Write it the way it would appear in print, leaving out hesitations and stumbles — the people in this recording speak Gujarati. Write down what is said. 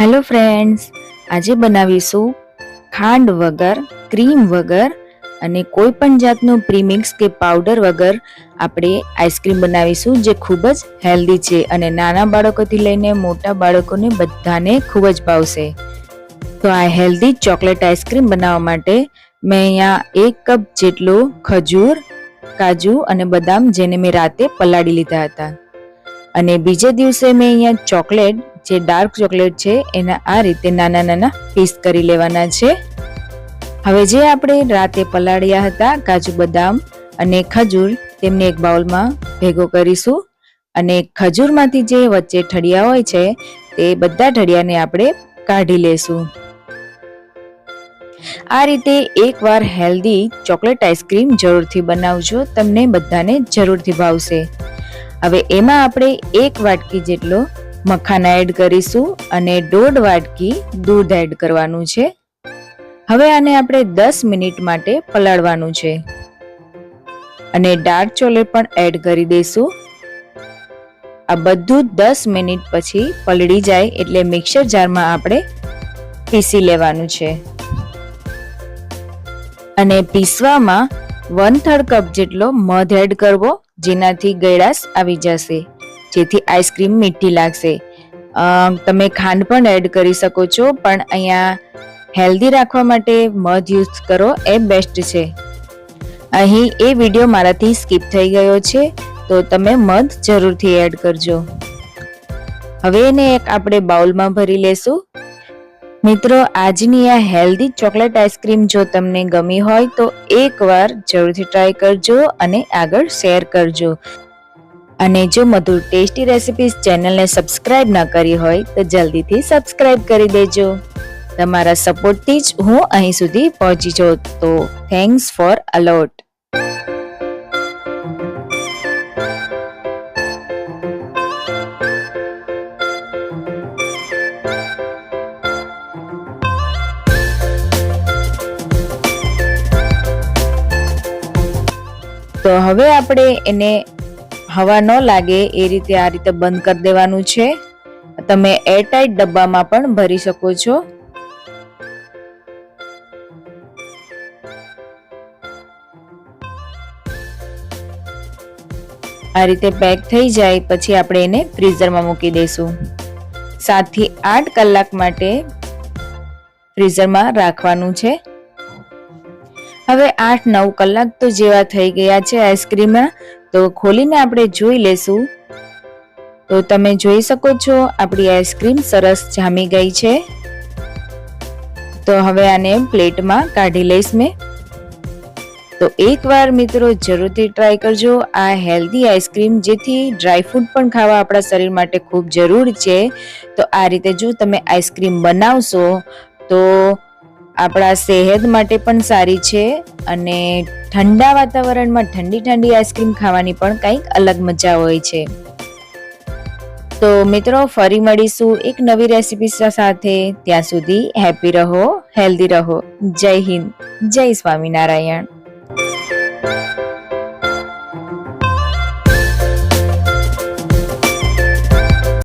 હેલો ફ્રેન્ડ્સ, આજે બનાવીશું ખાંડ વગર, ક્રીમ વગર અને કોઈ પણ જાતનું પ્રીમિક્સ કે પાવડર વગર આપણે આઈસ્ક્રીમ બનાવીશું જે ખૂબ જ હેલ્ધી છે અને નાના બાળકોથી લઈને મોટા બાળકોને બધાને ખૂબ જ ભાવશે. તો આ હેલ્ધી ચોકલેટ આઈસ્ક્રીમ બનાવવા માટે મેં અહીંયા 1 કપ જેટલો ખજૂર, કાજુ અને બદામ જેને મેં રાતે પલાળી લીધા હતા અને બીજે દિવસે મેં અહીંયા ચોકલેટ જે ડાર્ક ચોકલેટ છે એના આ રીતે નાના નાના પીસ કરી લેવાના છે. હવે જે આપણે રાતે પલાળ્યા હતા કાજુ, બદામ અને ખજૂર તેમને એક બાઉલમાં ભેગો કરીશું અને ખજૂરમાંથી જે વચ્ચે ઠળિયા હોય છે તે બધા ઠળિયાને આપણે કાઢી લેશું. આ રીતે એકવાર હેલ્ધી ચોકલેટ આઈસ્ક્રીમ જરૂરથી બનાવજો, તમને બધાને જરૂરથી ભાવશે. હવે એમાં આપણે 1 વાટકી જેટલો મખાના એડ કરીશું અને 1.5 વાટકી દૂધ એડ કરવાનું છે. હવે આને આપણે 10 મિનિટ માટે પલાળવાનું છે અને ડાર્ક ચોકલેટ પણ એડ કરી દઈશું. આ બધું 10 મિનિટ પછી પલળી જાય એટલે મિક્સર જારમાં આપણે પીસી લેવાનું છે અને પીસવામાં 1/3 કપ જેટલો મધ એડ કરવો જેનાથી ગળાશ આવી જશે, જેથી આઈસ્ક્રીમ મીઠી લાગશે. તમે ખાંડ પણ એડ કરી શકો છો, પણ અહીંયા હેલ્ધી રાખવા માટે મધ યુઝ કરો એ બેસ્ટ છે. અહીં એ વિડીયો મારાથી સ્કીપ થઈ ગયો છે તો તમે મધ જરૂરથી એડ કરજો. હવે એને એક આપણે બાઉલમાં ભરી લેશું. મિત્રો, આજની આ હેલ્ધી ચોકલેટ આઈસ્ક્રીમ જો તમને ગમી હોય તો એકવાર જરૂરથી ટ્રાય કરજો અને આગળ શેર કરજો. અને જો મધુર ટેસ્ટી રેસિપીઝ ચેનલને સબસ્ક્રાઇબ ન કરી હોય તો જલ્દીથી સબસ્ક્રાઇબ કરી દેજો. તમારા સપોર્ટથી જ હું અહીં સુધી પહોંચી છું, તો થેન્ક્સ ફોર અલોટ. તો હવે આપણે એને હવા ન લાગે એ રીતે આ રીતે બંધ કરી દેવાનું છે. તમે એરટાઇટ ડબ્બામાં પણ ભરી શકો છો. આ રીતે પેક થઈ જાય પછી આપણે એને ફ્રીઝરમાં મૂકી દઈશું. 7 થી 8 કલાક માટે ફ્રીઝરમાં રાખવાનું છે. હવે 8-9 કલાક તો જેવા થઈ ગયા છે આઈસ્ક્રીમના, તો ખોલીને આપણે જોઈ લેશું. તો તમે જોઈ શકો છો આપણી આઈસ્ક્રીમ સરસ જામી ગઈ છે. તો હવે આને પ્લેટમાં કાઢી લઈશ મેં. તો એકવાર મિત્રો જરૂરથી ટ્રાય કરજો આ હેલ્ધી આઈસ્ક્રીમ, જેથી ડ્રાયફ્રૂટ પણ ખાવા આપણા શરીર માટે ખૂબ જરૂર છે. તો આ રીતે જો તમે આઈસ્ક્રીમ બનાવશો તો આપણા સેહત માટે પણ સારી છે અને ઠંડા વાતાવરણમાં ઠંડી ઠંડી આઈસ્ક્રીમ ખાવાની પણ કંઈક અલગ મજા હોય છે. તો મિત્રો, ફરી મળીશું એક નવી રેસિપી સાથે. ત્યાં સુધી હેપી રહો, હેલ્ધી રહો. જય હિન્દ, જય સ્વામિનારાયણ.